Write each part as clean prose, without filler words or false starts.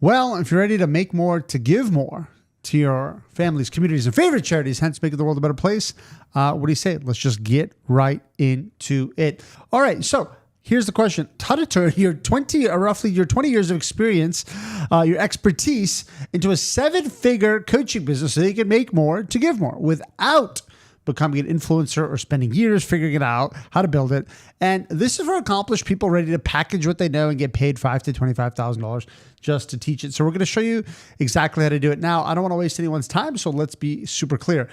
Well, if you're ready to make more, to give more to your families, communities, and favorite charities, hence making the world a better place, what do you say? Let's just get right into it. All right, so here's the question. How to turn your 20 years of experience, your expertise, into a 7-figure coaching business so you can make more to give more without becoming an influencer or spending years figuring it out, how to build it. And this is for accomplished people ready to package what they know and get paid $5,000 to $25,000 just to teach it. So we're going to show you exactly how to do it. Now, I don't want to waste anyone's time, so let's be super clear.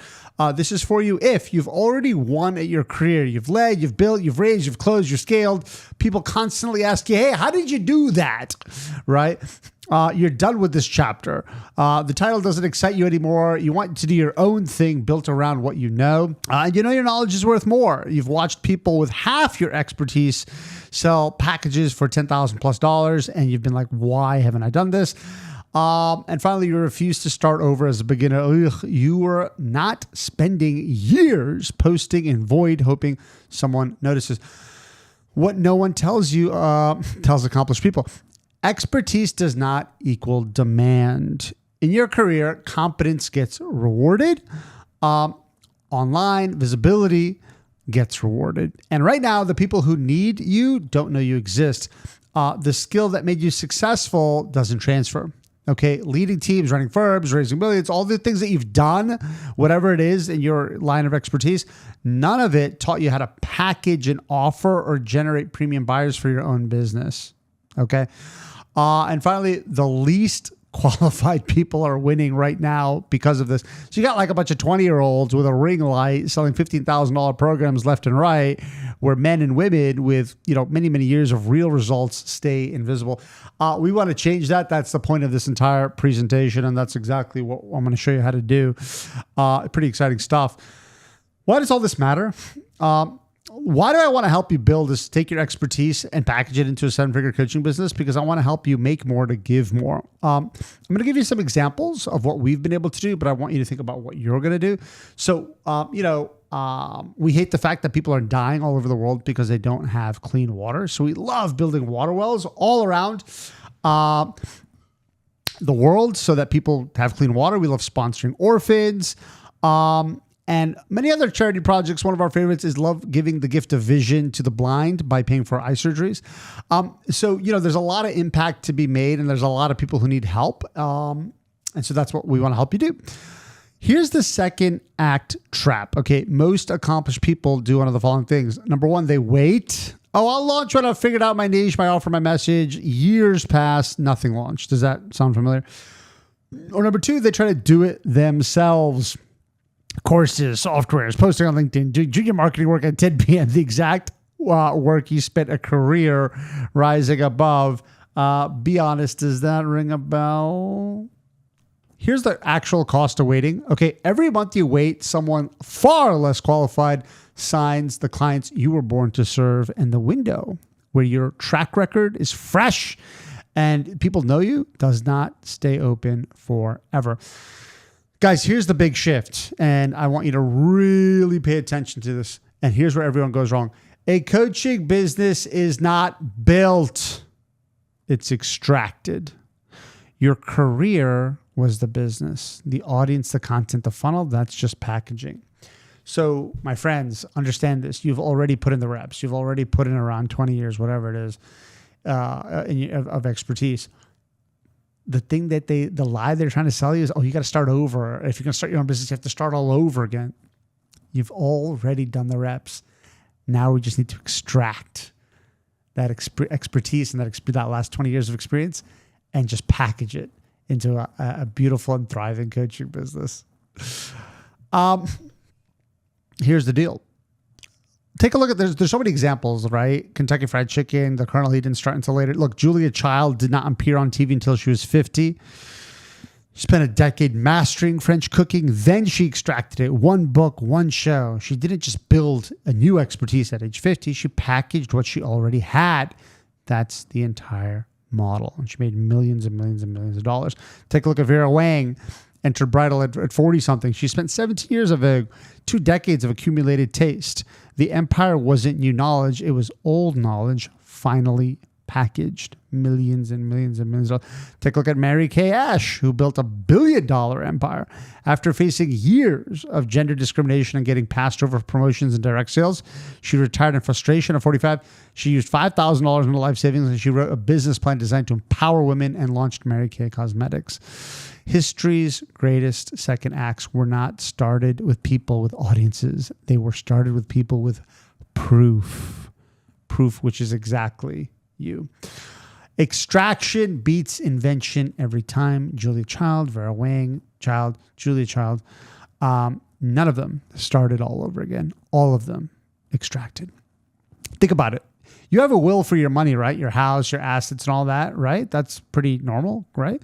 This is for you if you've already won at your career. You've led, you've built, you've raised, you've closed, you've scaled. People constantly ask you, hey, how did you do that? Right? You're done with this chapter. The title doesn't excite you anymore. You want to do your own thing built around what you know. And you know your knowledge is worth more. You've watched people with half your expertise sell packages for $10,000+ and you've been like, why haven't I done this? And finally, you refuse to start over as a beginner. Ugh, you were not spending years posting in void, hoping someone notices. What no one tells you, tells accomplished people. Expertise does not equal demand. In your career, competence gets rewarded. Online visibility gets rewarded. And right now, the people who need you don't know you exist. The skill that made you successful doesn't transfer. Okay, leading teams, running firms, raising millions, all the things that you've done, whatever it is in your line of expertise, none of it taught you how to package an offer or generate premium buyers for your own business. Okay. And finally, the least qualified people are winning right now because of this. So you got like a bunch of 20-year-olds with a ring light selling $15,000 programs left and right, where men and women with, many, many years of real results stay invisible. We want to change that. That's the point of this entire presentation. And that's exactly what I'm going to show you how to do. Pretty exciting stuff. Why does all this matter? Why do I want to help you build this, take your expertise and package it into a 7-figure coaching business? Because I want to help you make more to give more. I'm going to give you some examples of what we've been able to do, but I want you to think about what you're going to do. So, we hate the fact that people are dying all over the world because they don't have clean water. So we love building water wells all around the world so that people have clean water. We love sponsoring orphans. And many other charity projects. One of our favorites is love giving the gift of vision to the blind by paying for eye surgeries. So there's a lot of impact to be made and there's a lot of people who need help. And so that's what we want to help you do. Here's the second act trap. Okay. Most accomplished people do one of the following things. Number one, they wait. Oh, I'll launch when I've figured out my niche, my offer, my message. Years pass, nothing launched. Does that sound familiar? Or number two, they try to do it themselves. Courses, softwares, posting on LinkedIn, junior marketing work at 10 p.m. The exact work you spent a career rising above. Be honest, does that ring a bell? Here's the actual cost of waiting. Okay, every month you wait, someone far less qualified signs the clients you were born to serve, and the window where your track record is fresh and people know you does not stay open forever. Guys, here's the big shift, and I want you to really pay attention to this. And here's where everyone goes wrong. A coaching business is not built. It's extracted. Your career was the business. The audience, the content, the funnel, that's just packaging. So, my friends, understand this. You've already put in the reps. You've already put in around 20 years, whatever it is, of expertise. The lie they're trying to sell you is, you got to start over. If you're going to start your own business, you have to start all over again. You've already done the reps. Now we just need to extract that expertise and that last 20 years of experience and just package it into a beautiful and thriving coaching business. Here's the deal. Take a look at, there's so many examples, right? Kentucky Fried Chicken, the Colonel, he didn't start until later. Look, Julia Child did not appear on TV until she was 50. She spent a decade mastering French cooking. Then she extracted it. One book, one show. She didn't just build a new expertise at age 50. She packaged what she already had. That's the entire model. And she made millions and millions and millions of dollars. Take a look at Vera Wang. Entered bridal at 40-something. She spent 17 years of 2 decades of accumulated taste. The empire wasn't new knowledge. It was old knowledge finally packaged millions and millions and millions of dollars. Take a look at Mary Kay Ash, who built a $1 billion empire. After facing years of gender discrimination and getting passed over for promotions and direct sales, she retired in frustration at 45. She used $5,000 in her life savings, and she wrote a business plan designed to empower women and launched Mary Kay Cosmetics. History's greatest second acts were not started with people with audiences. They were started with people with proof, which is exactly you. Extraction beats invention every time. Julia Child, Vera Wang, Julia Child. None of them started all over again. All of them extracted. Think about it. You have a will for your money, right? Your house, your assets, and all that, right? That's pretty normal, right?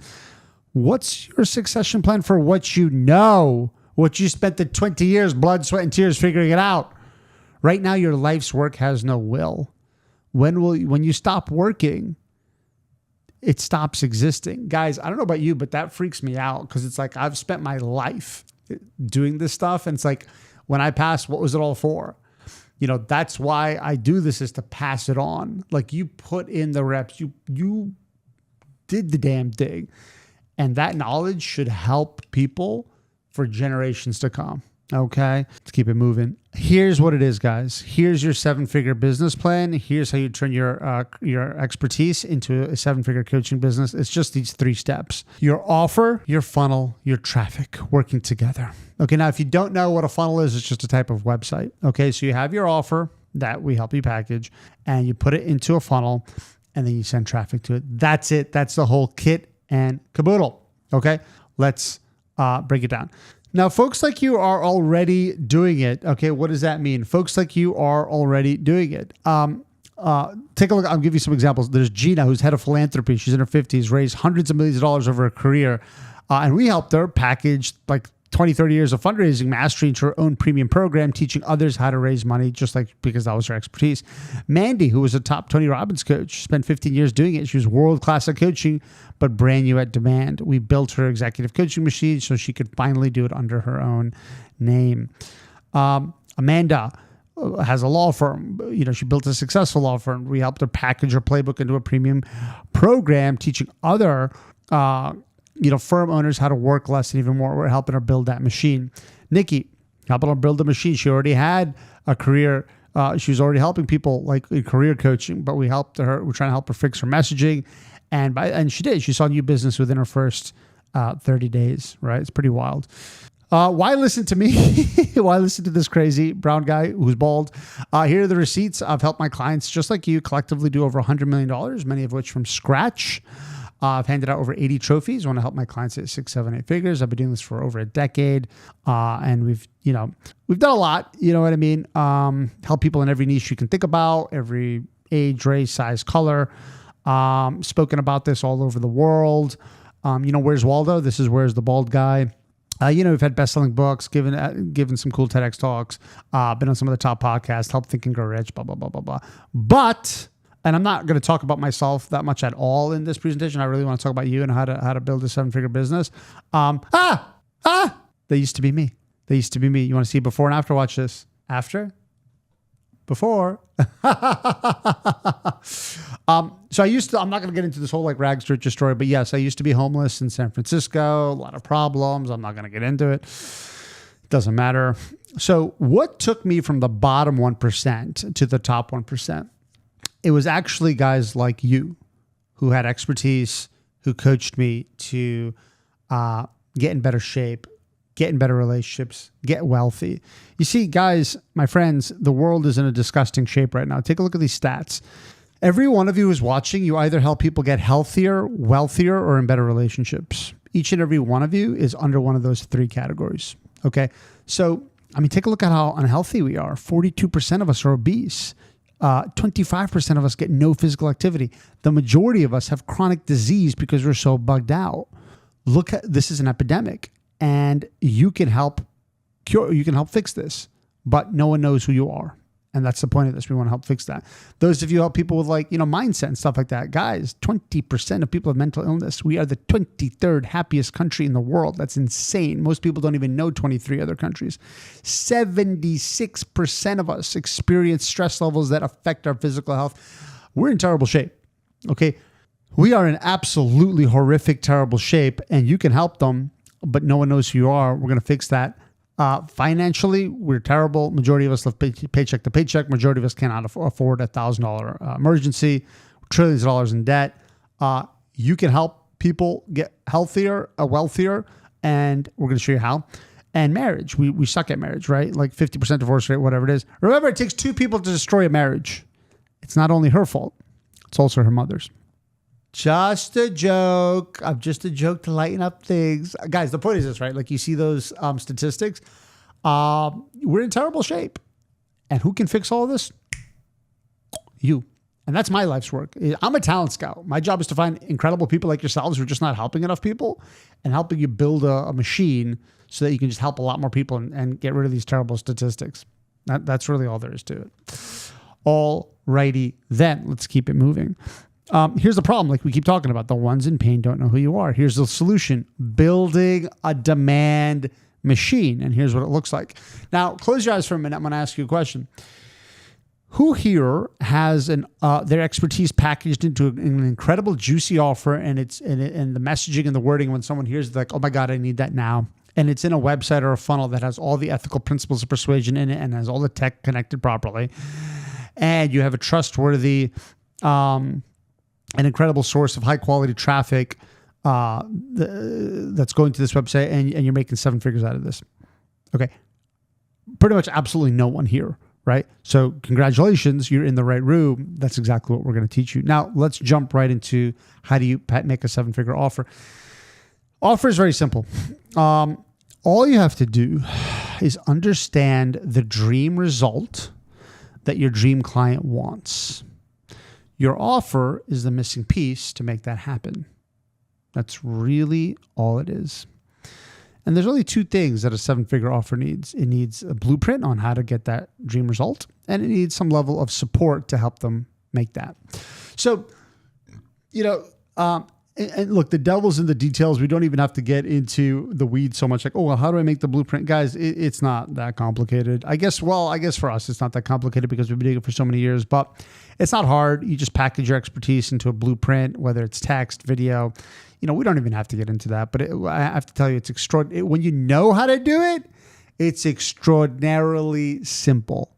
What's your succession plan for what you know? What you spent the 20 years, blood, sweat, and tears figuring it out? Right now, your life's work has no will. When you stop working, it stops existing. Guys, I don't know about you, but that freaks me out because it's like I've spent my life doing this stuff. And it's like when I pass, what was it all for? You know, that's why I do this, is to pass it on. Like, you put in the reps, you did the damn thing. And that knowledge should help people for generations to come. Okay, let's keep it moving. Here's what it is, guys. Here's your 7-figure business plan. Here's how you turn your expertise into a 7-figure coaching business. It's just these 3 steps: your offer, your funnel, your traffic, working together. Okay, now if you don't know what a funnel is, it's just a type of website. Okay, so you have your offer that we help you package, and you put it into a funnel, and then you send traffic to it. That's it. That's the whole kit and caboodle. Okay, let's break it down. Now, folks like you are already doing it. Okay, what does that mean? Folks like you are already doing it. Take a look. I'll give you some examples. There's Gina, who's head of philanthropy. She's in her 50s, raised hundreds of millions of dollars over her career. And we helped her package like 20, 30 years of fundraising mastery into her own premium program, teaching others how to raise money, just like because that was her expertise. Mandy, who was a top Tony Robbins coach, spent 15 years doing it. She was world-class at coaching, but brand new at demand. We built her executive coaching machine so she could finally do it under her own name. Amanda has a law firm. You know, she built a successful law firm. We helped her package her playbook into a premium program, teaching other firm owners how to work less and even more. We're helping her build that machine. Nikki, helping her build the machine. She already had a career. She was already helping people like in career coaching, but we helped her. We're trying to help her fix her messaging. And she did. She saw new business within her first 30 days, right? It's pretty wild. Why listen to me? Why listen to this crazy brown guy who's bald? Here are the receipts. I've helped my clients just like you collectively do over $100 million, many of which from scratch. I've handed out over 80 trophies. I want to help my clients at 6, 7, 8 figures. I've been doing this for over a decade. And we've done a lot, you know what I mean? Help people in every niche you can think about, every age, race, size, color. Spoken about this all over the world. Where's Waldo? This is Where's the Bald Guy. We've had best-selling books, given some cool TEDx talks, been on some of the top podcasts, Help Think and Grow Rich, blah, blah, blah, blah, blah. But, and I'm not going to talk about myself that much at all in this presentation. I really want to talk about you and how to build a 7-figure business. They used to be me. You want to see before and after? Watch this. After? Before. So I'm not going to get into this whole like rags to riches story, but yes, I used to be homeless in San Francisco, a lot of problems. I'm not going to get into it. It doesn't matter. So what took me from the bottom 1% to the top 1%? It was actually guys like you who had expertise, who coached me to get in better shape, get in better relationships, get wealthy. You see, guys, my friends, the world is in a disgusting shape right now. Take a look at these stats. Every one of you who's watching, you either help people get healthier, wealthier, or in better relationships. Each and every one of you is under one of those 3 categories. Okay. So, take a look at how unhealthy we are. 42% of us are obese. 25% of us get no physical activity. The majority of us have chronic disease because we're so bugged out. This is an epidemic. And you can help fix this, but no one knows who you are. And that's the point of this. We want to help fix that. Those of you who help people with mindset and stuff like that, guys, 20% of people have mental illness. We are the 23rd happiest country in the world. That's insane. Most people don't even know 23 other countries. 76% of us experience stress levels that affect our physical health. We're in terrible shape. Okay. We are in absolutely horrific, terrible shape, and you can help them, but no one knows who you are. We're going to fix that. Financially, we're terrible. Majority of us live paycheck to paycheck. Majority of us cannot afford a $1,000 emergency. Trillions of dollars in debt. You can help people get healthier, wealthier, and we're going to show you how. And marriage, we suck at marriage, right? Like 50% divorce rate, whatever it is. Remember, it takes two people to destroy a marriage. It's not only her fault. It's also her mother's. Just a joke. I'm just a joke to lighten up things. Guys, the point is this, right? Like you see those statistics. We're in terrible shape. And who can fix all of this? You. And that's my life's work. I'm a talent scout. My job is to find incredible people like yourselves who are just not helping enough people and helping you build a machine so that you can just help a lot more people and get rid of these terrible statistics. That's really all there is to it. All righty then. Let's keep it moving. Here's the problem, like we keep talking about. The ones in pain don't know who you are. Here's the solution. Building a demand machine. And here's what it looks like. Now, close your eyes for a minute. I'm going to ask you a question. Who here has their expertise packaged into an incredible, juicy offer, and and the messaging and the wording when someone hears it, like, oh my God, I need that now. And it's in a website or a funnel that has all the ethical principles of persuasion in it and has all the tech connected properly. And you have a trustworthy, an incredible source of high quality traffic that's going to this website, and you're making 7 figures out of this. Okay. Pretty much absolutely no one here, right? So congratulations, you're in the right room. That's exactly what we're going to teach you. Now let's jump right into how do you make a 7-figure offer. Offer is very simple. All you have to do is understand the dream result that your dream client wants. Your offer is the missing piece to make that happen. That's really all it is. And there's only 2 things that a 7-figure offer needs. It needs a blueprint on how to get that dream result, and it needs some level of support to help them make that. So, and look, the devil's in the details. We don't even have to get into the weeds so much. Like, oh, well, how do I make the blueprint? Guys, it's not that complicated. I guess for us, it's not that complicated because we've been doing it for so many years, but it's not hard. You just package your expertise into a blueprint, whether it's text, video. We don't even have to get into that, but I have to tell you, it's extraordinary. When you know how to do it, it's extraordinarily simple.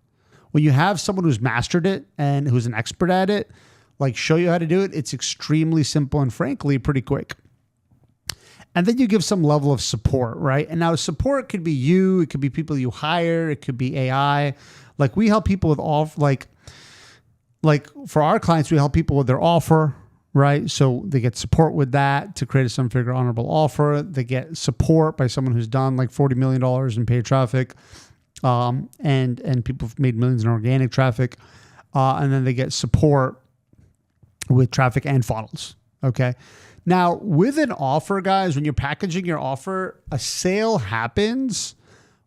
When you have someone who's mastered it and who's an expert at it, like show you how to do it, it's extremely simple and frankly, pretty quick. And then you give some level of support, right? And now support could be you, it could be people you hire, it could be AI. Like we help people with like for our clients, we help people with their offer, right? So they get support with that to create a 7-figure honorable offer. They get support by someone who's done like $40 million in paid traffic, and people have made millions in organic traffic. And then they get support with traffic and funnels. Okay. Now with an offer, guys, when you're packaging your offer, a sale happens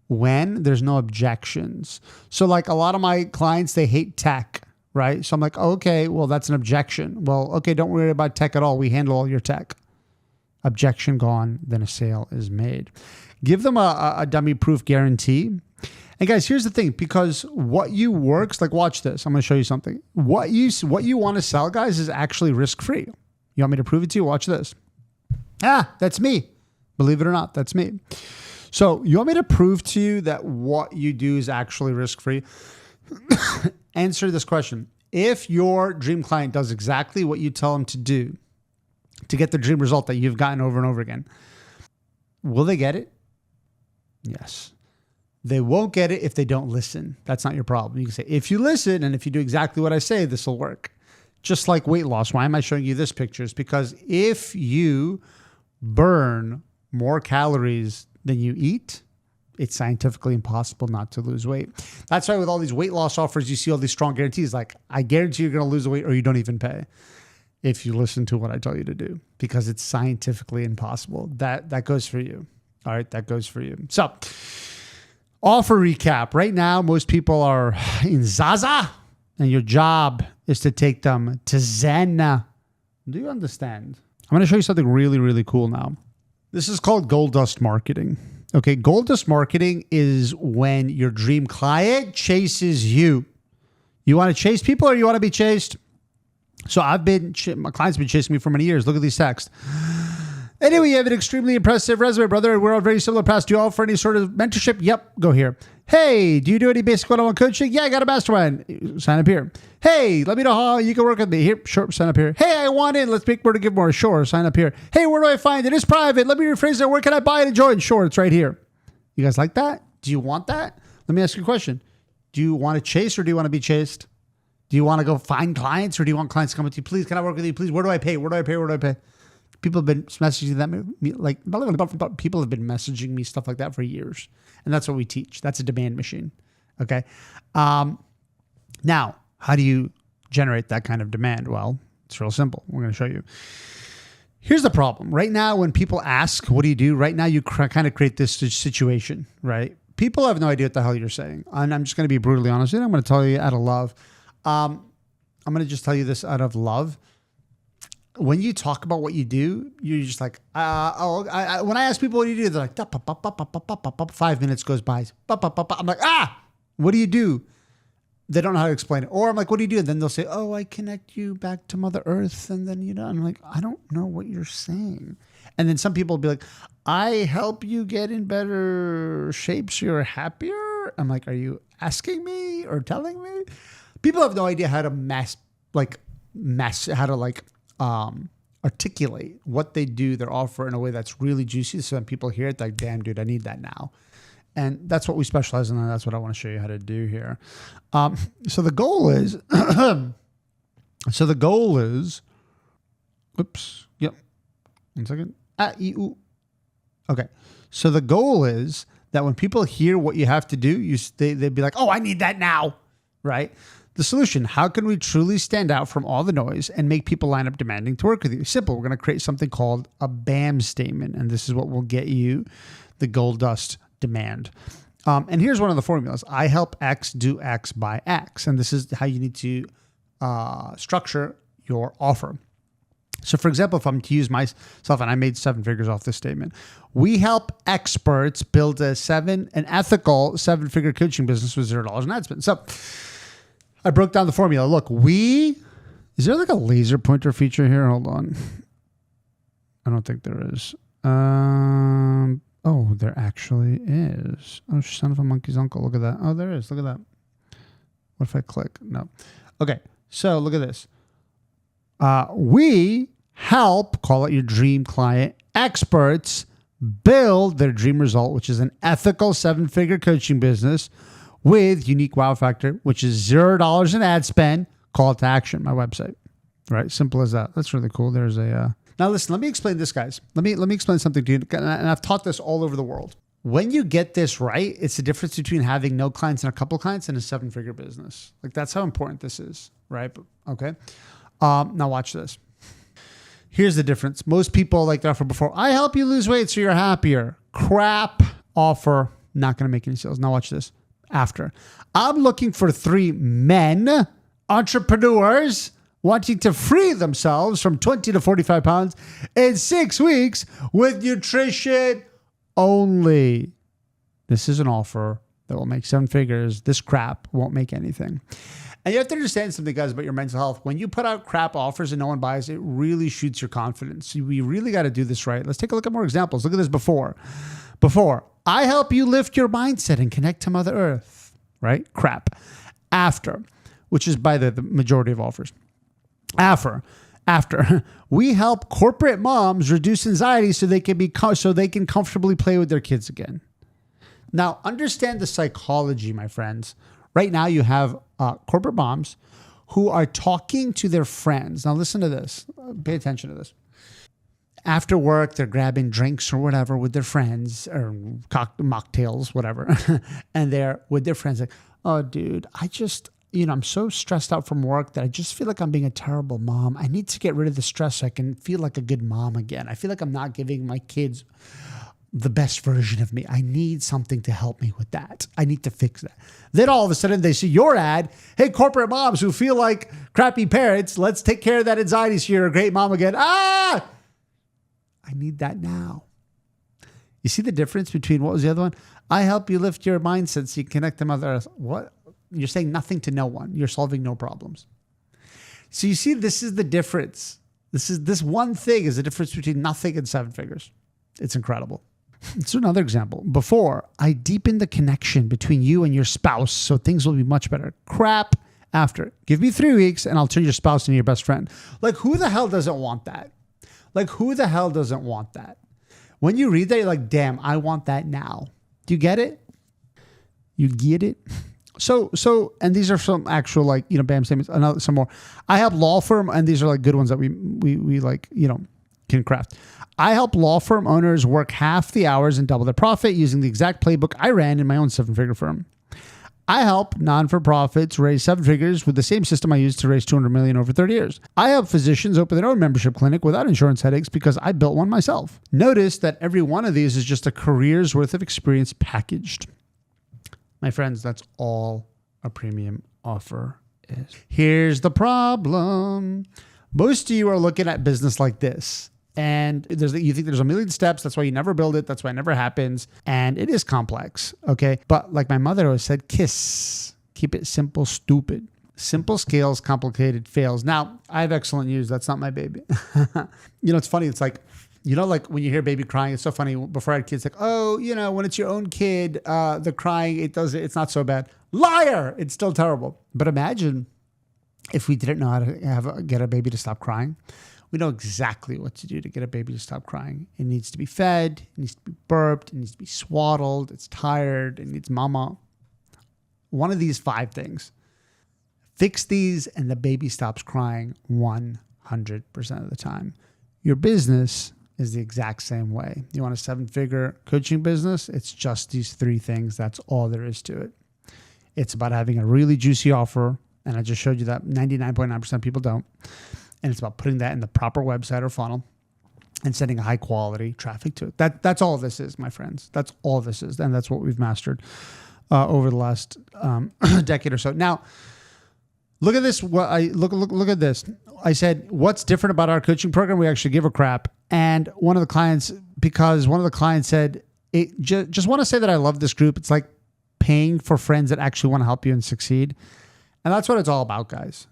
when there's no objections. So like a lot of my clients, they hate tech, right? So I'm like, okay, well, that's an objection. Well, okay, don't worry about tech at all. We handle all your tech. Objection gone, then a sale is made. Give them a dummy proof guarantee. And guys, here's the thing, because what you works, like watch this. I'm going to show you something. What you want to sell, guys, is actually risk-free. You want me to prove it to you? Watch this. That's me. Believe it or not, that's me. So you want me to prove to you that what you do is actually risk-free? Answer this question. If your dream client does exactly what you tell them to do to get the dream result that you've gotten over and over again, will they get it? Yes. They won't get it if they don't listen. That's not your problem. You can say, if you listen and if you do exactly what I say, this will work. Just like weight loss. Why am I showing you this picture? It's because if you burn more calories than you eat, it's scientifically impossible not to lose weight. That's why with all these weight loss offers, you see all these strong guarantees. Like, I guarantee you're going to lose the weight or you don't even pay if you listen to what I tell you to do, because it's scientifically impossible. That goes for you. All right, that goes for you. So, offer recap. Right now, most people are in Zaza, and your job is to take them to Zen. Do you understand? I'm going to show you something really, really cool now. This is called gold dust marketing. Okay, gold dust marketing is when your dream client chases you. You want to chase people or you want to be chased? So my clients have been chasing me for many years. Look at these texts. Anyway, you have an extremely impressive resume, brother. We're on very similar paths. Do you offer any sort of mentorship? Yep, go here. Hey, do you do any basic one-on-one coaching? Yeah, I got a mastermind. Sign up here. Hey, let me know how you can work with me. Here, sure, sign up here. Hey, I want in. Let's make more to give more. Sure, sign up here. Hey, where do I find it? It's private. Let me rephrase it. Where can I buy it and join? Sure, it's right here. You guys like that? Do you want that? Let me ask you a question. Do you want to chase or do you want to be chased? Do you want to go find clients or do you want clients to come to you? Please, can I work with you? Please, where do I pay? Where do I pay? Where do I pay? People have been messaging people have been messaging me stuff like that for years. And that's what we teach. That's a demand machine. Okay. Now, how do you generate that kind of demand? Well, it's real simple. We're going to show you. Here's the problem. Right now, when people ask, what do you do? Right now, you kind of create this situation, right? People have no idea what the hell you're saying. And I'm just going to be brutally honest with you. I'm going to tell you out of love. I'm going to just tell you this out of love. When you talk about what you do, you're just like, when I ask people what do you do, they're like, 5 minutes goes by. I'm like, what do you do? They don't know how to explain it. Or I'm like, what do you do? And then they'll say, oh, I connect you back to Mother Earth. And then, I'm like, I don't know what you're saying. And then some people will be like, I help you get in better shape so you're happier. I'm like, are you asking me or telling me? People have no idea how to articulate what they do, their offer in a way that's really juicy. So when people hear it, like, damn, dude, I need that now. And that's what we specialize in. And that's what I want to show you how to do here. So the goal is, oops. Yep. 1 second. Okay. So the goal is that when people hear what you have to do, they'd be like, oh, I need that now. Right. The solution, how can we truly stand out from all the noise and make people line up demanding to work with you? Simple. We're going to create something called a BAM statement. And this is what will get you the gold dust demand. And here's one of the formulas. I help X do X by X. And this is how you need to structure your offer. So for example, if I'm to use myself, and I made 7 figures off this statement, we help experts build an ethical 7-figure coaching business with $0 in ad spend. So I broke down the formula. Look, is there like a laser pointer feature here? Hold on. I don't think there is. Oh, there actually is. Oh, son of a monkey's uncle. Look at that. Oh, there is. Look at that. What if I click? No. Okay. So look at this. We help, call it your dream client, experts build their dream result, which is an ethical 7-figure coaching business with unique wow factor, which is $0 in ad spend, call to action, my website. Right? Simple as that. That's really cool. There's now listen, let me explain this, guys. Let me explain something to you. And I've taught this all over the world. When you get this right, it's the difference between having no clients and a couple clients and a 7-figure business. Like, that's how important this is, right? Okay. Now watch this. Here's the difference. Most people, like the offer before, I help you lose weight so you're happier. Crap offer, not going to make any sales. Now watch this. After, I'm looking for 3 men, entrepreneurs, wanting to free themselves from 20 to 45 pounds in 6 weeks with nutrition only. This is an offer that will make 7 figures. This crap won't make anything. And you have to understand something, guys, about your mental health. When you put out crap offers and no one buys, it really shoots your confidence. We really got to do this right. Let's take a look at more examples. Look at this before. I help you lift your mindset and connect to Mother Earth, right? Crap. After, which is by the majority of offers. After, we help corporate moms reduce anxiety so they can comfortably play with their kids again. Now, understand the psychology, my friends. Right now, you have corporate moms who are talking to their friends. Now, listen to this. Pay attention to this. After work, they're grabbing drinks or whatever with their friends, or mocktails, whatever. And they're with their friends like, oh, dude, I'm so stressed out from work that I just feel like I'm being a terrible mom. I need to get rid of the stress so I can feel like a good mom again. I feel like I'm not giving my kids the best version of me. I need something to help me with that. I need to fix that. Then all of a sudden they see your ad. Hey, corporate moms who feel like crappy parents, let's take care of that anxiety so you're a great mom again. I need that now. You see the difference between, what was the other one? I help you lift your mindset so you connect to Mother Earth. What? You're saying nothing to no one. You're solving no problems. So you see, this is the difference. This one thing is the difference between nothing and seven figures. It's incredible. It's another example. Before, I deepened the connection between you and your spouse so things will be much better. Crap. After, give me 3 weeks and I'll turn your spouse into your best friend. Like, who the hell doesn't want that? Like, who the hell doesn't want that? When you read that, you're like, damn, I want that now. Do you get it? You get it? So, and these are some actual, like, BAM statements, some more. I help law firm, and these are like good ones that we like, can craft. I help law firm owners work half the hours and double their profit using the exact playbook I ran in my own 7-figure firm. I help non-for-profits raise 7 figures with the same system I used to raise $200 million over 30 years. I help physicians open their own membership clinic without insurance headaches because I built one myself. Notice that every one of these is just a career's worth of experience packaged. My friends, that's all a premium offer is. Here's the problem. Most of you are looking at business like this. And you think there's a million steps. That's why you never build it. That's why it never happens. And it is complex. Okay. But like my mother always said, KISS. Keep it simple, stupid. Simple scales, complicated fails. Now, I have excellent news. That's not my baby. It's funny. It's like, like when you hear baby crying, it's so funny. Before I had kids, like, oh, when it's your own kid, the crying, it's not so bad. Liar. It's still terrible. But imagine if we didn't know how to get a baby to stop crying. We know exactly what to do to get a baby to stop crying. It needs to be fed. It needs to be burped. It needs to be swaddled. It's tired. It needs mama. One of these 5 things. Fix these and the baby stops crying 100% of the time. Your business is the exact same way. You want a 7-figure coaching business? It's just these 3 things. That's all there is to it. It's about having a really juicy offer. And I just showed you that 99.9% of people don't. And it's about putting that in the proper website or funnel and sending a high quality traffic to it. That's all this is, my friends. That's all this is. And that's what we've mastered over the last decade or so. Now, look at this. Look at this. I said, what's different about our coaching program? We actually give a crap. And one of the clients said, just want to say that I love this group. It's like paying for friends that actually want to help you and succeed. And that's what it's all about, guys.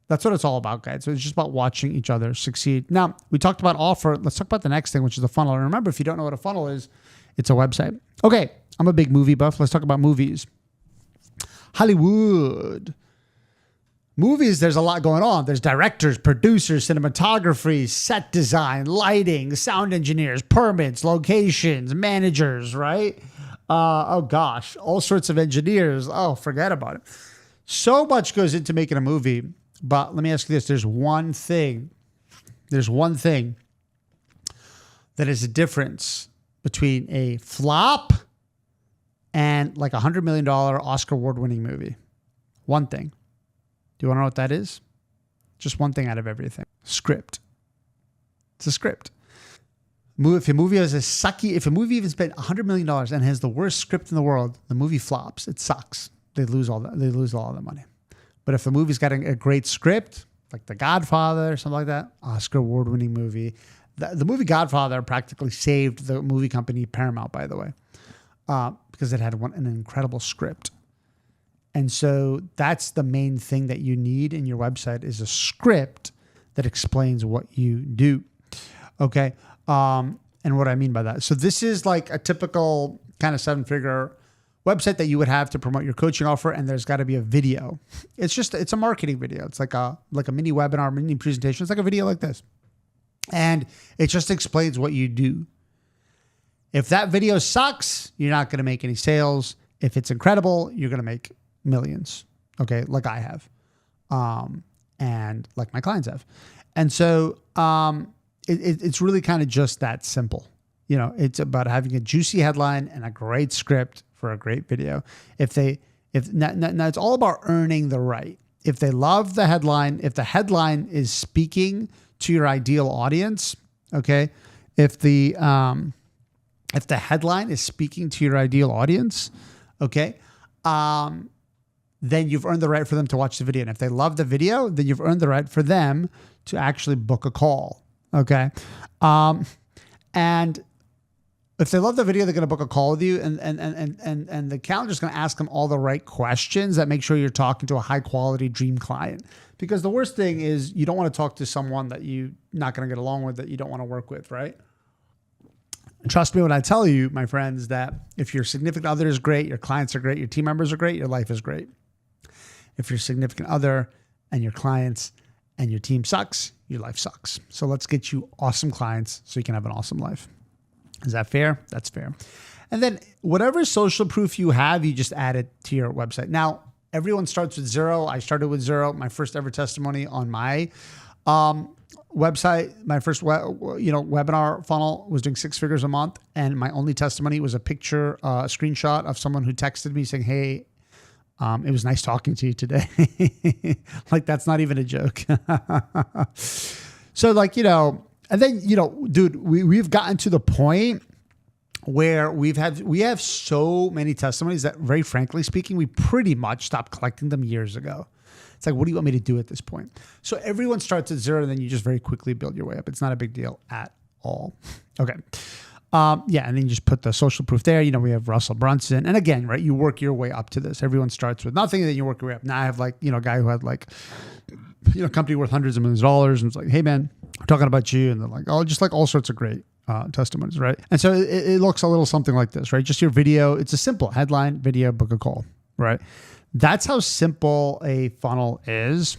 That's what it's all about, guys. So it's just about watching each other succeed. Now, we talked about offer. Let's talk about the next thing, which is a funnel. And remember, if you don't know what a funnel is, it's a website. Okay, I'm a big movie buff. Let's talk about movies. Hollywood. Movies, there's a lot going on. There's directors, producers, cinematography, set design, lighting, sound engineers, permits, locations, managers, right? Oh, gosh. All sorts of engineers. Oh, forget about it. So much goes into making a movie. But let me ask you this. There's one thing that is a difference between a flop and like $100 million Oscar award-winning movie. One thing. Do you want to know what that is? Just one thing out of everything. Script. It's a script. If a movie has if a movie even spent $100 million and has the worst script in the world, the movie flops. It sucks. They lose all the money. But if the movie's got a great script, like The Godfather or something like that, Oscar award-winning movie. The movie Godfather practically saved the movie company Paramount, by the way, because it had an incredible script. And so that's the main thing that you need in your website is a script that explains what you do. Okay. And what I mean by that. So this is like a typical kind of 7-figure website that you would have to promote your coaching offer. And there's got to be a video. It's a marketing video. It's like a mini webinar, mini presentation. It's like a video like this. And it just explains what you do. If that video sucks, you're not going to make any sales. If it's incredible, you're going to make millions. Okay. Like I have. And like my clients have. And so, it's really kind of just that simple. It's about having a juicy headline and a great script for a great video. Now it's all about earning the right. If they love the headline, if the headline is speaking to your ideal audience, okay. If the headline is speaking to your ideal audience, okay, then you've earned the right for them to watch the video. And if they love the video, then you've earned the right for them to actually book a call. Okay. And If they love the video, they're going to book a call with you, and the calendar's going to ask them all the right questions that make sure you're talking to a high quality dream client. Because the worst thing is you don't want to talk to someone that you're not going to get along with, that you don't want to work with, right? And trust me when I tell you, my friends, that if your significant other is great, your clients are great, your team members are great, your life is great. If your significant other and your clients and your team sucks, your life sucks. So let's get you awesome clients so you can have an awesome life. Is that fair? That's fair. And then whatever social proof you have, you just add it to your website. Now, everyone starts with zero. I started with zero. My first ever testimony on my website, my first webinar funnel was doing 6 figures a month. And my only testimony was a picture, a screenshot of someone who texted me saying, hey, it was nice talking to you today. Like, that's not even a joke. So like, and then, dude, we've gotten to the point where we have so many testimonies that, very frankly speaking, we pretty much stopped collecting them years ago. It's like, what do you want me to do at this point? So everyone starts at zero, and then you just very quickly build your way up. It's not a big deal at all. Okay. And then you just put the social proof there. We have Russell Brunson. And again, right, you work your way up to this. Everyone starts with nothing, and then you work your way up. Now I have a guy who had a company worth hundreds of millions of dollars, and it's like, hey man, we're talking about you. And they're like, oh, just like all sorts of great testimonies, right? And so it looks a little something like this, right? Just your video. It's a simple headline, video, book a call, right? That's how simple a funnel is.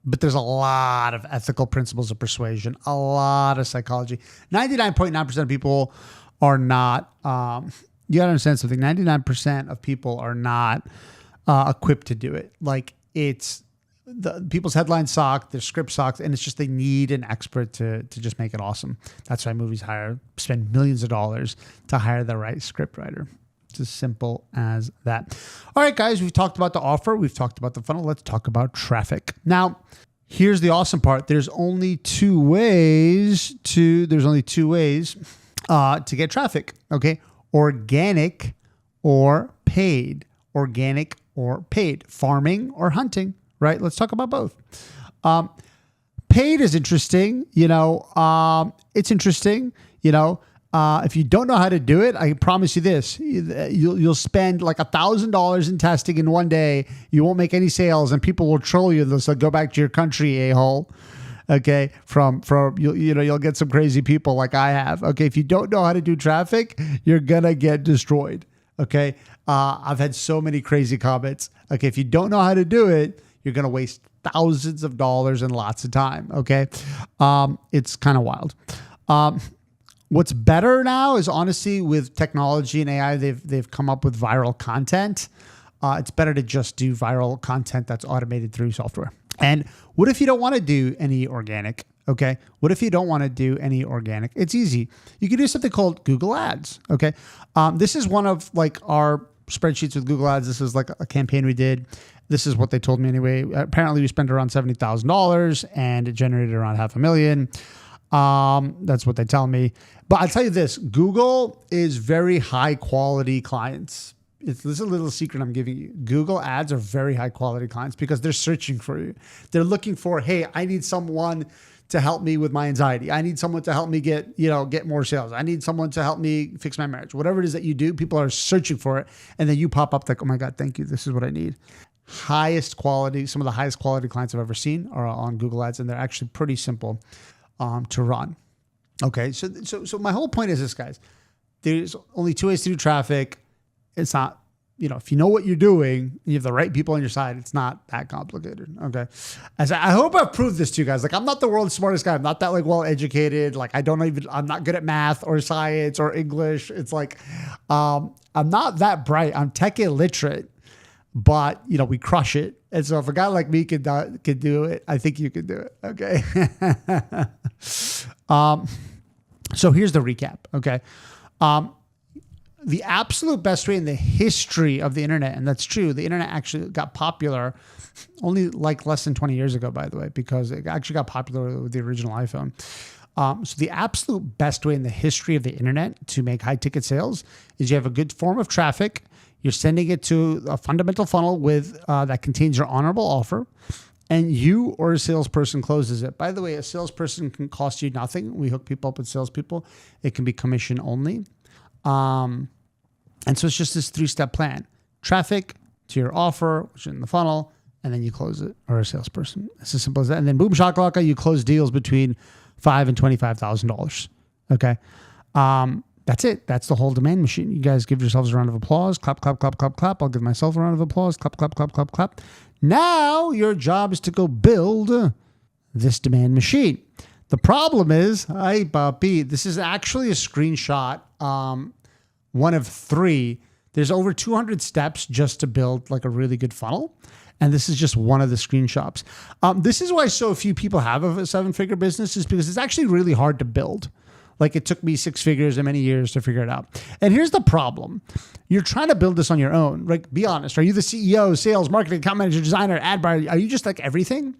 But there's a lot of ethical principles of persuasion, a lot of psychology. 99.9% of people are not, you got to understand something, 99% of people are not equipped to do it. Like, it's people's headlines suck, their script sucks, and it's just they need an expert to just make it awesome. That's why movies spend millions of dollars to hire the right script writer. It's as simple as that. All right, guys, we've talked about the offer. We've talked about the funnel. Let's talk about traffic. Now, here's the awesome part. There's only two ways to get traffic. Okay. Organic or paid. Organic or paid. Farming or hunting, right? Let's talk about both. Paid is interesting. It's interesting, if you don't know how to do it, I promise you this, you'll spend like $1,000 in testing in one day. You won't make any sales, and people will troll you. They'll say, go back to your country, a-hole. Okay. You'll get some crazy people like I have. Okay. If you don't know how to do traffic, you're going to get destroyed. Okay. I've had so many crazy comments. Okay. If you don't know how to do it, you're going to waste thousands of dollars and lots of time. Okay. It's kind of wild. What's better now is, honestly, with technology and AI, they've come up with viral content. It's better to just do viral content that's automated through software. And what if you don't want to do any organic? Okay. What if you don't want to do any organic? It's easy. You can do something called Google Ads. Okay. This is one of our spreadsheets with Google Ads. This is like a campaign we did. This is what they told me anyway. Apparently we spent around $70,000 and it generated around $500,000. That's what they tell me. But I'll tell you this, Google is very high quality clients. This is a little secret I'm giving you. Google ads are very high quality clients because they're searching for you. They're looking for, hey, I need someone to help me with my anxiety. I need someone to help me get more sales. I need someone to help me fix my marriage. Whatever it is that you do, people are searching for it. And then you pop up like, oh my God, thank you. This is what I need. Highest quality, some of the highest quality clients I've ever seen are on Google Ads, and they're actually pretty simple to run. Okay, so my whole point is this, guys. There's only two ways to do traffic. It's not, if you know what you're doing, you have the right people on your side, it's not that complicated. Okay. I hope I've proved this to you guys. Like, I'm not the world's smartest guy. I'm not that well educated. Like, I'm not good at math or science or English. It's like, I'm not that bright. I'm tech illiterate, but we crush it. And so if a guy like me could do it, I think you could do it. Okay. So here's the recap. Okay. The absolute best way in the history of the internet, and that's true, the internet actually got popular only like less than 20 years ago, by the way, because it actually got popular with the original iPhone. So the absolute best way in the history of the internet to make high ticket sales is you have a good form of traffic. You're sending it to a fundamental funnel with that contains your honorable offer. and you or a salesperson closes it. By the way, a salesperson can cost you nothing. We hook people up with salespeople. It can be commission only. And so it's just this 3-step plan. Traffic to your offer, which is in the funnel, and then you close it, or a salesperson. It's as simple as that. And then boom shakalaka, you close deals between $5,000 and $25,000. Okay. That's it. That's the whole demand machine. You guys give yourselves a round of applause. Clap, clap, clap, clap, clap. I'll give myself a round of applause. Clap, clap, clap, clap, clap. Now your job is to go build this demand machine. The problem is, hey, papi, this is actually a screenshot, one of 3. There's over 200 steps just to build like a really good funnel. And this is just one of the screenshots. This is why so few people have a 7-figure business, is because it's actually really hard to build. Like it took me 6 figures and many years to figure it out. And here's the problem. You're trying to build this on your own. Like, be honest. Are you the CEO, sales, marketing, account manager, designer, ad buyer? Are you just like everything?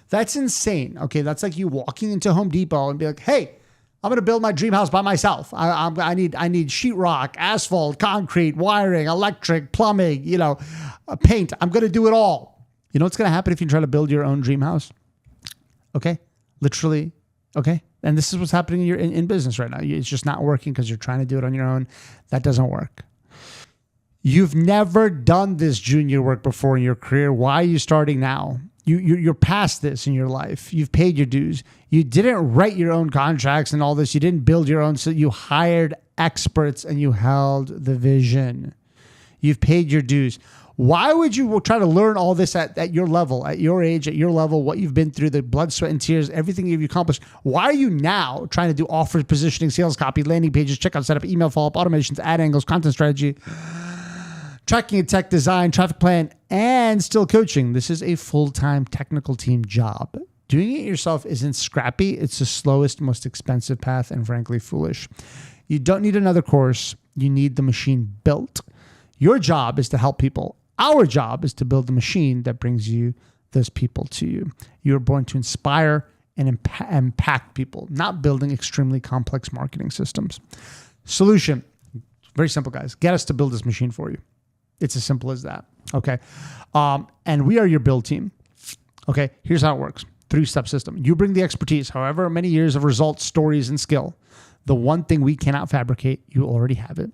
That's insane. Okay. That's like you walking into Home Depot and be like, hey, I'm going to build my dream house by myself. I need sheetrock, asphalt, concrete, wiring, electric, plumbing, paint. I'm going to do it all. You know what's going to happen if you try to build your own dream house? Okay. Literally. Okay. And this is what's happening in business right now. It's just not working because you're trying to do it on your own. That doesn't work. You've never done this junior work before in your career. Why are you starting now? You're past this in your life. You've paid your dues. You didn't write your own contracts and all this. You didn't build your own. So you hired experts and you held the vision. You've paid your dues. Why would you try to learn all this at your level, at your age, at your level, what you've been through, the blood, sweat, and tears, everything you've accomplished? Why are you now trying to do offers, positioning, sales copy, landing pages, checkout setup, email follow-up, automations, ad angles, content strategy, tracking and tech design, traffic plan, and still coaching? This is a full-time technical team job. Doing it yourself isn't scrappy. It's the slowest, most expensive path, and frankly, foolish. You don't need another course. You need the machine built. Your job is to help people. Our job is to build the machine that brings you those people to you. You are born to inspire and impact people, not building extremely complex marketing systems. Solution, very simple, guys. Get us to build this machine for you. It's as simple as that. Okay. And we are your build team. Okay. Here's how it works. 3-step system. You bring the expertise, however many years of results, stories, and skill. The one thing we cannot fabricate, you already have it.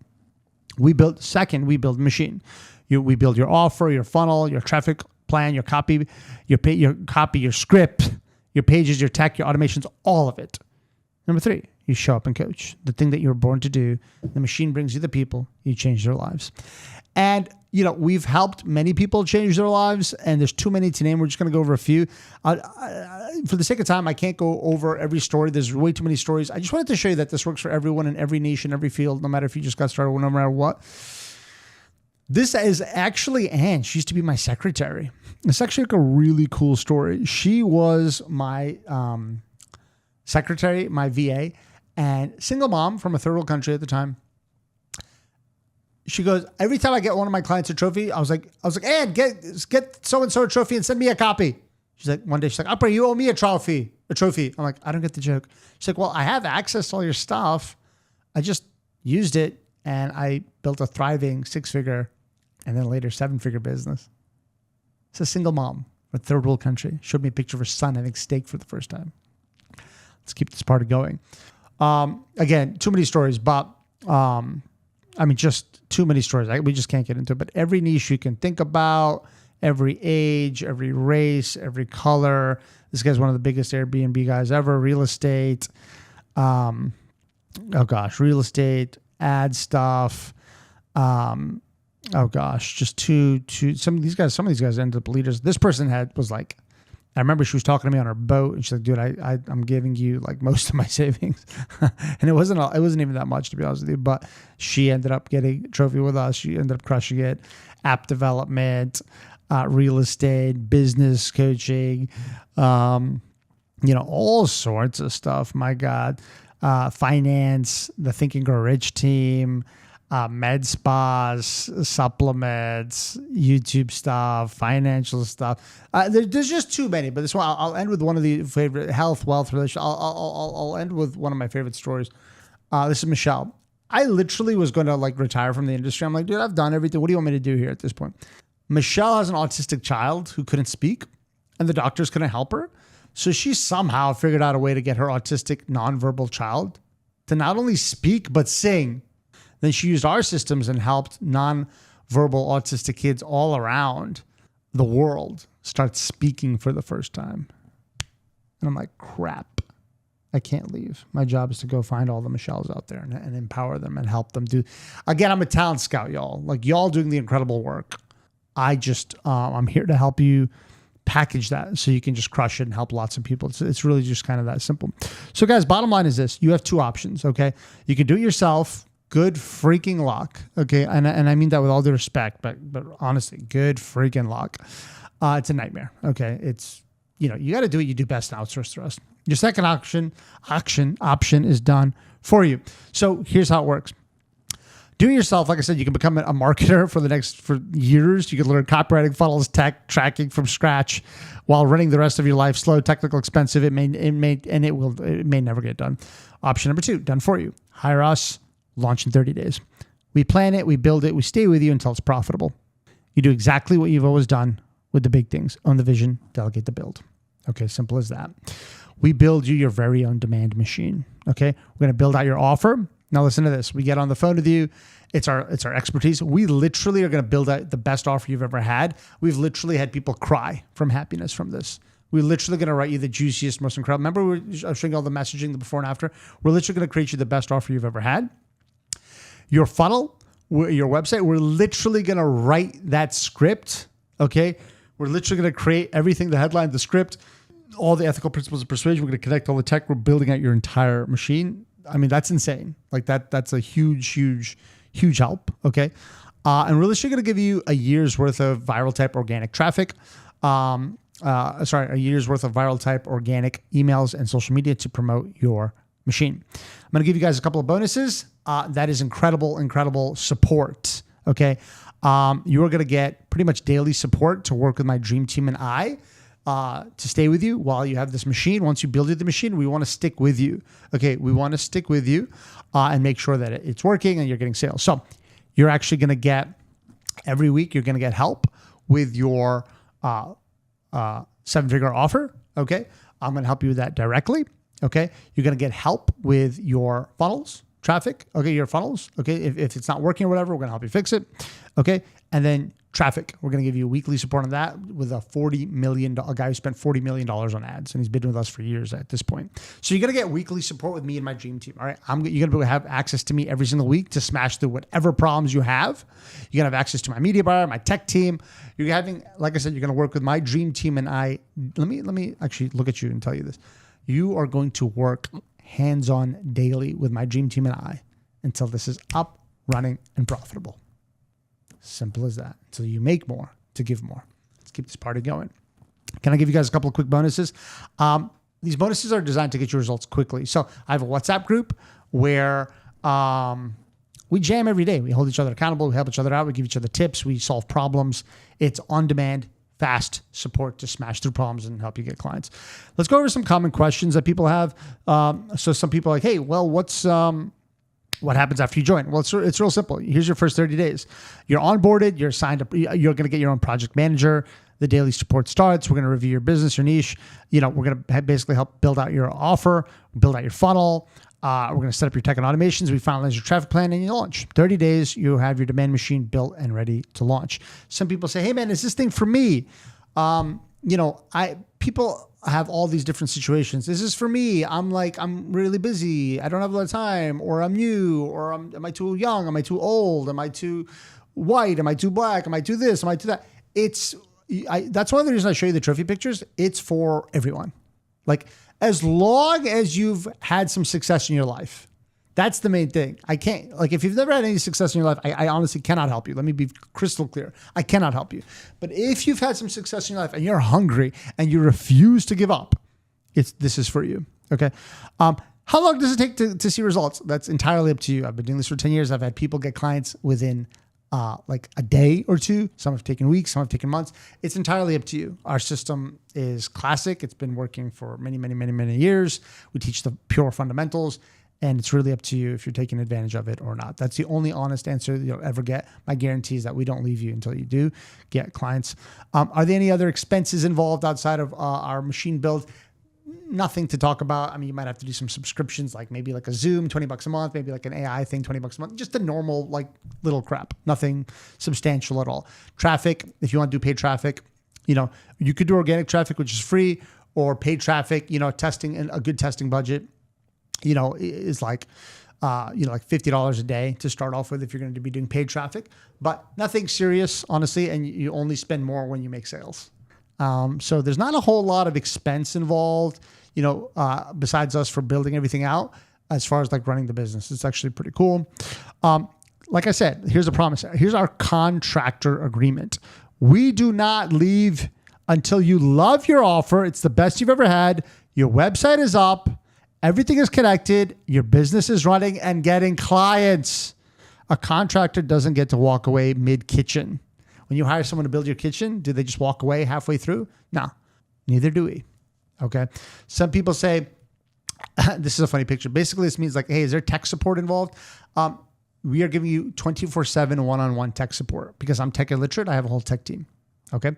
We build the machine. We build your offer, your funnel, your traffic plan, your copy, your script, your pages, your tech, your automations, all of it. Number 3, you show up and coach. The thing that you're born to do. The machine brings you the people. You change their lives. And, we've helped many people change their lives, and there's too many to name. We're just going to go over a few. For the sake of time, I can't go over every story. There's way too many stories. I just wanted to show you that this works for everyone in every niche, in every field, no matter if you just got started, no matter what. This is actually Anne. She used to be my secretary. It's actually like a really cool story. She was my secretary, my VA, and single mom from a third world country at the time. She goes, every time I get one of my clients a trophy, I was like, Anne, get so-and-so a trophy and send me a copy. She's like, one day she's like, Akbar, you owe me a trophy. I'm like, I don't get the joke. She's like, well, I have access to all your stuff. I just used it and I built a thriving 6-figure and then later 7-figure business. It's a single mom from a third world country. Showed me a picture of her son having steak for the first time. Let's keep this party going. Again, too many stories, but just too many stories. We just can't get into it. But every niche you can think about, every age, every race, every color. This guy's one of the biggest Airbnb guys ever. Real estate. Real estate, ad stuff. Just too. Some of these guys ended up leaders. This person was like, I remember she was talking to me on her boat, and she's like, "Dude, I'm giving you like most of my savings," and it wasn't even that much, to be honest with you. But she ended up getting a trophy with us. She ended up crushing it. App development, real estate, business coaching, all sorts of stuff. My God, finance, the Think and Grow Rich team. Med spas, supplements, YouTube stuff, financial stuff. There's just too many, but this one I'll end with one of the favorite health, wealth, relationship. I'll end with one of my favorite stories. This is Michelle. I literally was going to retire from the industry. I'm like, dude, I've done everything. What do you want me to do here at this point? Michelle has an autistic child who couldn't speak, and the doctors couldn't help her. So she somehow figured out a way to get her autistic nonverbal child to not only speak, but sing. Then she used our systems and helped nonverbal autistic kids all around the world start speaking for the first time. And I'm like, crap, I can't leave. My job is to go find all the Michelles out there and empower them and help them do. Again, I'm a talent scout, y'all. Like, y'all doing the incredible work. I'm here to help you package that so you can just crush it and help lots of people. It's really just kind of that simple. So guys, bottom line is this. You have two options, okay? You can do it yourself. Good freaking luck, okay? And I mean that with all due respect, but honestly, good freaking luck. It's a nightmare, okay? It's, you got to do what you do best and outsource the rest. Your second option is done for you. So here's how it works. Do it yourself. Like I said, you can become a marketer for years. You can learn copywriting, funnels, tech, tracking from scratch while running the rest of your life. Slow, technical, expensive. It may never get done. Option number 2, done for you. Hire us, launch in 30 days. We plan it, we build it, we stay with you until it's profitable. You do exactly what you've always done with the big things. Own the vision, delegate the build. Okay, simple as that. We build you your very own demand machine. Okay, we're going to build out your offer. Now listen to this. We get on the phone with you. It's our expertise. We literally are going to build out the best offer you've ever had. We've literally had people cry from happiness from this. We're literally going to write you the juiciest, most incredible. Remember, I was showing all the messaging, the before and after. We're literally going to create you the best offer you've ever had. Your funnel, your website, we're literally going to write that script. Okay, we're literally going to create everything, the headline, the script, all the ethical principles of persuasion. We're going to connect all the tech. We're building out your entire machine. I mean, that's insane. Like that's a huge help. Okay. And we're literally going to give you a year's worth of viral type organic traffic. A year's worth of viral type organic emails and social media to promote your machine. I'm going to give you guys a couple of bonuses. That is incredible support. Okay. You are going to get pretty much daily support to work with my dream team and I. To stay with you while you have this machine. Once you build the machine, we want to stick with you. Okay, we want to stick with you and make sure that it's working and you're getting sales. So you're actually going to get, every week, you're going to get help with your 7-figure offer. Okay, I'm going to help you with that directly. Okay, you're going to get help with your funnels, traffic. Okay, your funnels. Okay, if it's not working or whatever, we're going to help you fix it. Okay, and then traffic. We're going to give you weekly support on that with a a guy who spent $40 million on ads, and he's been with us for years at this point. So you're going to get weekly support with me and my dream team. All right. You're going to be able to have access to me every single week to smash through whatever problems you have. You're going to have access to my media buyer, my tech team. You're having, like I said, you're going to work with my dream team and I. Let me actually look at you and tell you this. You are going to work hands-on daily with my dream team and I until this is up, running, and profitable. Simple as that. Until you make more to give more. Let's keep this party going. Can I give you guys a couple of quick bonuses? These bonuses are designed to get you results quickly. So I have a WhatsApp group where we jam every day. We hold each other accountable. We help each other out. We give each other tips. We solve problems. It's on demand, fast support to smash through problems and help you get clients. Let's go over some common questions that people have. So some people are like, hey, well, what happens after you join? Well, it's real simple. Here's your first 30 days. You're onboarded. You're signed up. You're going to get your own project manager. The daily support starts. We're going to review your business, your niche. We're going to basically help build out your offer, build out your funnel. We're going to set up your tech and automations. We finalize your traffic plan and you launch. 30 days, you have your demand machine built and ready to launch. Some people say, hey man, is this thing for me? People have all these different situations. This is for me. I'm really busy. I don't have a lot of time, or I'm new, or am I too young? Am I too old? Am I too white? Am I too black? Am I too this? Am I too that? That's one of the reasons I show you the trophy pictures. It's for everyone. Like, as long as you've had some success in your life, that's the main thing. If you've never had any success in your life, I honestly cannot help you. Let me be crystal clear. I cannot help you. But if you've had some success in your life and you're hungry and you refuse to give up, this is for you. Okay. How long does it take to see results? That's entirely up to you. I've been doing this for 10 years. I've had people get clients within a day or two. Some have taken weeks, some have taken months. It's entirely up to you. Our system is classic. It's been working for many years. We teach the pure fundamentals. And it's really up to you if you're taking advantage of it or not. That's the only honest answer you'll ever get. My guarantee is that we don't leave you until you do get clients. Are there any other expenses involved outside of our machine build? Nothing to talk about. I mean, you might have to do some subscriptions, like maybe like a Zoom, $20 a month, maybe like an AI thing, $20 a month, just the normal, like little crap, nothing substantial at all. Traffic, if you want to do paid traffic, you could do organic traffic, which is free, or paid traffic, testing, and a good testing budget, is like, like $50 a day to start off with if you're going to be doing paid traffic, but nothing serious, honestly. And you only spend more when you make sales. So there's not a whole lot of expense involved, besides us for building everything out as far as like running the business. It's actually pretty cool. Like I said, here's a promise. Here's our contractor agreement. We do not leave until you love your offer. It's the best you've ever had. Your website is up. Everything is connected. Your business is running and getting clients. A contractor doesn't get to walk away mid-kitchen. When you hire someone to build your kitchen, do they just walk away halfway through? No, neither do we. Okay. Some people say, this is a funny picture. Basically, this means like, hey, is there tech support involved? We are giving you 24/7 one-on-one tech support because I'm tech illiterate. I have a whole tech team. Okay.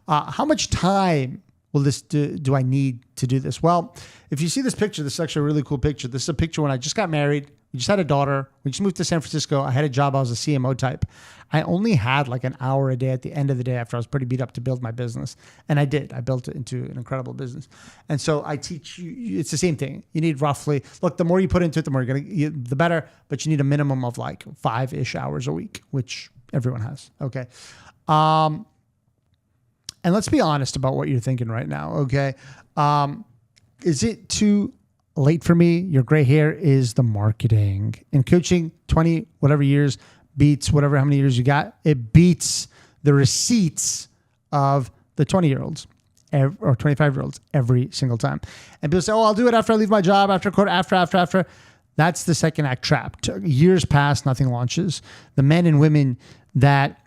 How much time will this do I need to do this? Well, if you see this picture, this is actually a really cool picture. This is a picture when I just got married. We just had a daughter. We just moved to San Francisco. I had a job. I was a CMO type. I only had like an hour a day at the end of the day after I was pretty beat up to build my business. And I did. I built it into an incredible business. And so I teach you, it's the same thing. You need roughly, look, the more you put into it, the more the better, but you need a minimum of like 5-ish hours a week, which everyone has. Okay. And let's be honest about what you're thinking right now. Okay. Is it too late for me? Your gray hair is the marketing. In coaching, 20 whatever years beats whatever how many years you got. It beats the receipts of the 20-year-olds or 25-year-olds every single time. And people say, oh, I'll do it after I leave my job, after. That's the second act trap. Years pass, nothing launches. The men and women that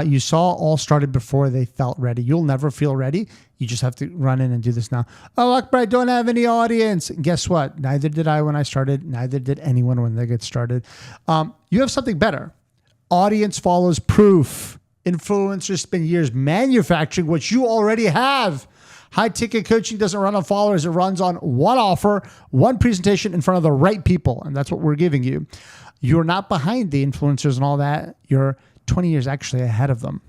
you saw all started before they felt ready. You'll never feel ready. You just have to run in and do this now. Oh, Akbar, I don't have any audience. Guess what? Neither did I when I started. Neither did anyone when they get started. You have something better. Audience follows proof. Influencers spend years manufacturing what you already have. High ticket coaching doesn't run on followers. It runs on one offer, one presentation in front of the right people. And that's what we're giving you. You're not behind the influencers and all that. You're 20 years actually ahead of them.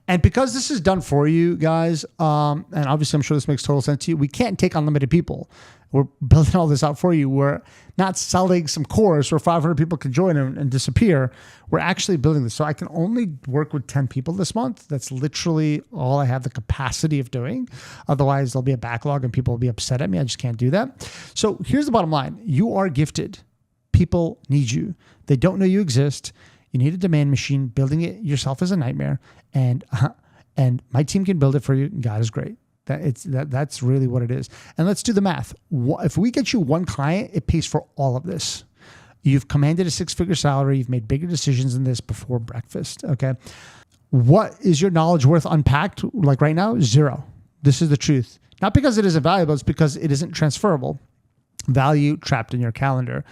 And because this is done for you guys, and obviously I'm sure this makes total sense to you, we can't take unlimited people. We're building all this out for you. We're not selling some course where 500 people can join and disappear. We're actually building this. So I can only work with 10 people this month. That's literally all I have the capacity of doing. Otherwise, there'll be a backlog and people will be upset at me. I just can't do that. So here's the bottom line. You are gifted. People need you. They don't know you exist. You need a demand machine. Building it yourself is a nightmare. And my team can build it for you. God is great. That's really what it is. And let's do the math. If we get you one client, it pays for all of this. You've commanded a 6-figure salary. You've made bigger decisions than this before breakfast. Okay. What is your knowledge worth unpacked? Like right now, 0. This is the truth. Not because it isn't valuable. It's because it isn't transferable. Value trapped in your calendar.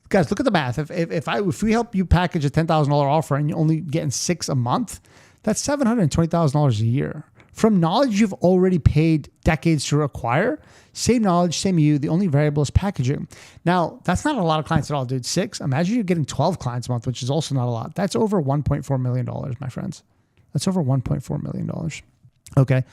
Guys, look at the math. If we help you package a $10,000 offer and you're only getting 6 a month, that's $720,000 a year. From knowledge you've already paid decades to acquire, same knowledge, same you, the only variable is packaging. Now, that's not a lot of clients at all, dude. 6, imagine you're getting 12 clients a month, which is also not a lot. That's over $1.4 million, my friends. That's over $1.4 million. Okay.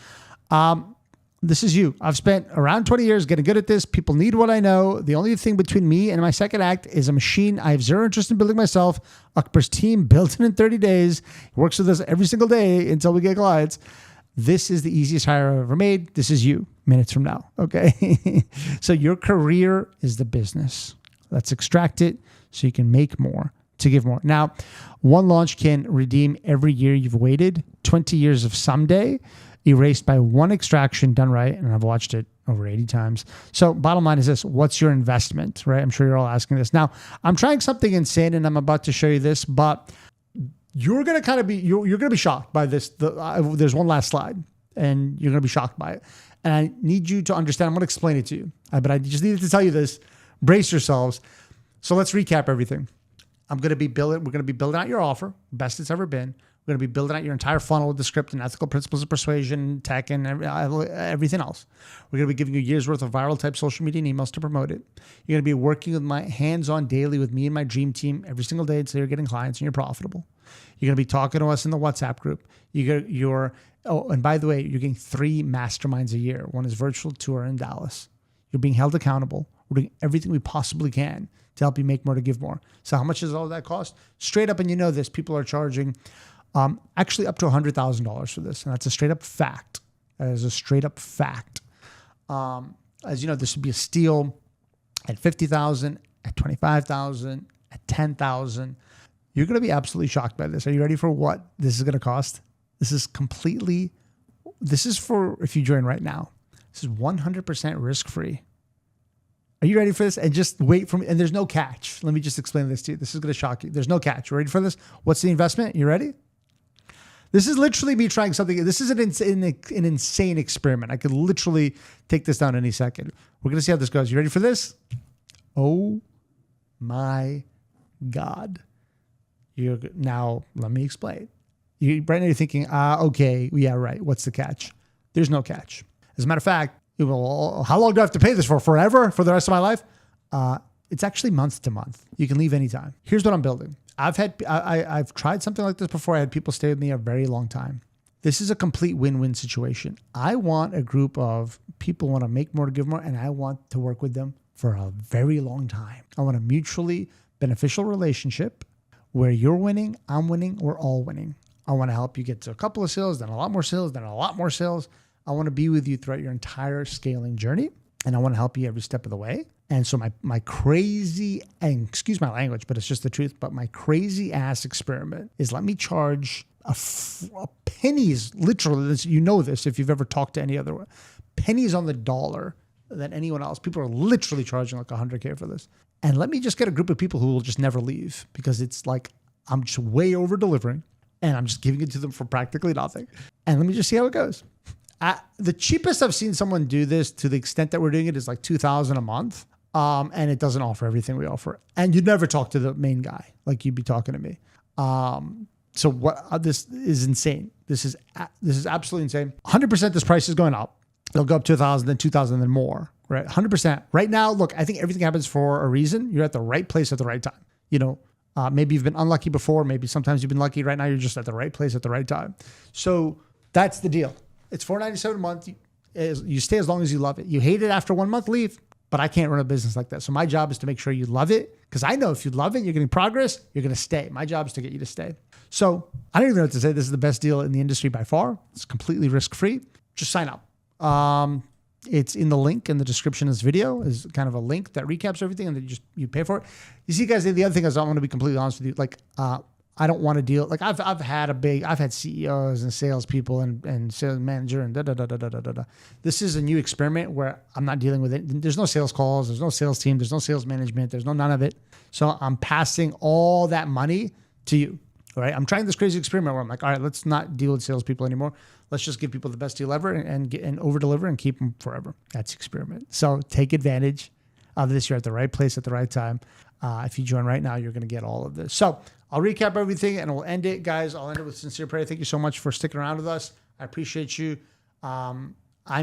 This is you. I've spent around 20 years getting good at this. People need what I know. The only thing between me and my second act is a machine I have zero interest in building myself. Akbar's team built it in 30 days. He works with us every single day until we get clients. This is the easiest hire I've ever made. This is you minutes from now. Okay. So your career is the business. Let's extract it so you can make more to give more. Now, one launch can redeem every year you've waited, 20 years of someday, erased by one extraction done right. And I've watched it over 80 times. So bottom line is this, what's your investment, right? I'm sure you're all asking this. Now, I'm trying something insane and I'm about to show you this, but you're going to you're going to be shocked by this. There's one last slide and you're going to be shocked by it. And I need you to understand, I'm going to explain it to you, but I just needed to tell you this Brace yourselves. So let's recap everything. We're going to be building out your offer, best it's ever been. We're going to be building out your entire funnel with the script and ethical principles of persuasion, tech, and everything else. We're going to be giving you a year's worth of viral type social media and emails to promote it. You're going to be working with my hands-on daily with me and my dream team every single day until you're getting clients and you're profitable. You're going to be talking to us in the WhatsApp group. And by the way, you're getting 3 masterminds a year. One is virtual, 2 are in Dallas. You're being held accountable. We're doing everything we possibly can to help you make more, to give more. So how much does all that cost? Straight up, and you know this, people are charging actually up to $100,000 for this. And that's a straight up fact. That is a straight up fact. As you know, this would be a steal at $50,000, at $25,000, at $10,000. You're going to be absolutely shocked by this. Are you ready for what this is going to cost? This is for if you join right now. This is 100% risk-free. Are you ready for this? And just wait for me. And there's no catch. Let me just explain this to you. This is going to shock you. There's no catch. You ready for this? What's the investment? You ready? This is literally me trying something. This is an insane experiment. I could literally take this down any second. We're going to see how this goes. You ready for this? Oh my God. Now, let me explain. Right now you're thinking, okay, yeah, right. What's the catch? There's no catch. As a matter of fact, how long do I have to pay this for? Forever? For the rest of my life? It's actually month to month. You can leave anytime. Here's what I'm building. I've tried something like this before. I had people stay with me a very long time. This is a complete win-win situation. I want a group of people who want to make more, to give more, and I want to work with them for a very long time. I want a mutually beneficial relationship where you're winning, I'm winning, we're all winning. I want to help you get to a couple of sales, then a lot more sales, then a lot more sales. I want to be with you throughout your entire scaling journey, and I want to help you every step of the way. And so my crazy, and excuse my language, but it's just the truth, but my crazy ass experiment is let me charge a pennies, literally, you know this if you've ever talked to any other one, pennies on the dollar than anyone else. People are literally charging like $100K for this. And let me just get a group of people who will just never leave, because it's like I'm just way over delivering and I'm just giving it to them for practically nothing. And let me just see how it goes. The cheapest I've seen someone do this to the extent that we're doing it is like $2,000 a month. And it doesn't offer everything we offer. And you'd never talk to the main guy like you'd be talking to me. So this is insane. This is absolutely insane. 100% this price is going up. It'll go up to 1,000, then 2,000, then more, right? 100%. Right now, look, I think everything happens for a reason. You're at the right place at the right time. You know, maybe you've been unlucky before. Maybe sometimes you've been lucky. Right now, you're just at the right place at the right time. So that's the deal. It's $497 a month. You stay as long as you love it. You hate it after 1 month, leave. But I can't run a business like that. So my job is to make sure you love it, because I know if you love it, you're getting progress, you're going to stay. My job is to get you to stay. So I don't even know what to say. This is the best deal in the industry by far. It's completely risk-free. Just sign up. It's in the link in the description of this video is kind of a link that recaps everything, and then you pay for it. You see, guys, the other thing is I want to be completely honest with you. Like, I don't want to deal, like I've had CEOs and salespeople and sales manager and da. This is a new experiment where I'm not dealing with it. There's no sales calls. There's no sales team. There's no sales management. There's none of it. So I'm passing all that money to you. All right. I'm trying this crazy experiment where I'm like, all right, let's not deal with salespeople anymore. Let's just give people the best deal ever and over deliver and keep them forever. That's the experiment. So take advantage of this. You're at the right place at the right time. If you join right now, you're going to get all of this. So I'll recap everything and we'll end it, guys. I'll end it with sincere prayer. Thank you so much for sticking around with us. I appreciate you. I'm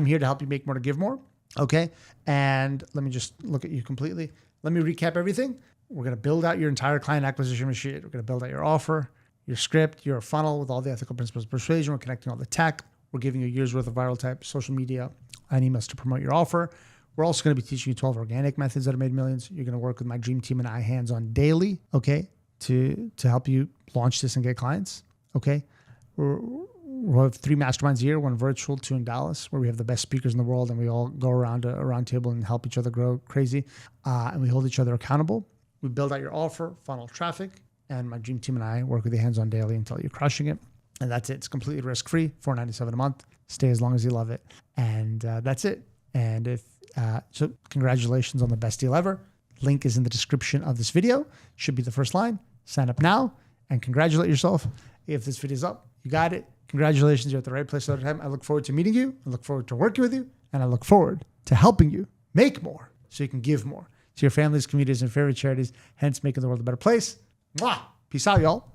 here to help you make more, to give more. Okay. And let me just look at you completely. Let me recap everything. We're going to build out your entire client acquisition machine. We're going to build out your offer, your script, your funnel with all the ethical principles of persuasion. We're connecting all the tech. We're giving you a year's worth of viral type social media and emails to promote your offer. We're also going to be teaching you 12 organic methods that have made millions. You're going to work with my dream team and I hands-on daily, okay, to help you launch this and get clients, okay? We'll have 3 masterminds a year, 1 virtual, 2 in Dallas, where we have the best speakers in the world and we all go around a round table and help each other grow crazy. And we hold each other accountable. We build out your offer, funnel traffic, and my dream team and I work with you hands-on daily until you're crushing it. And that's it. It's completely risk-free, $497 a month. Stay as long as you love it. And that's it. And so congratulations on the best deal ever. Link is in the description of this video. Should be the first line. Sign up now and congratulate yourself. If this video is up, you got it. Congratulations. You're at the right place at the time. I look forward to meeting you. I look forward to working with you. And I look forward to helping you make more so you can give more. to your families, communities, and favorite charities, hence making the world a better place. Mwah! Peace out, y'all.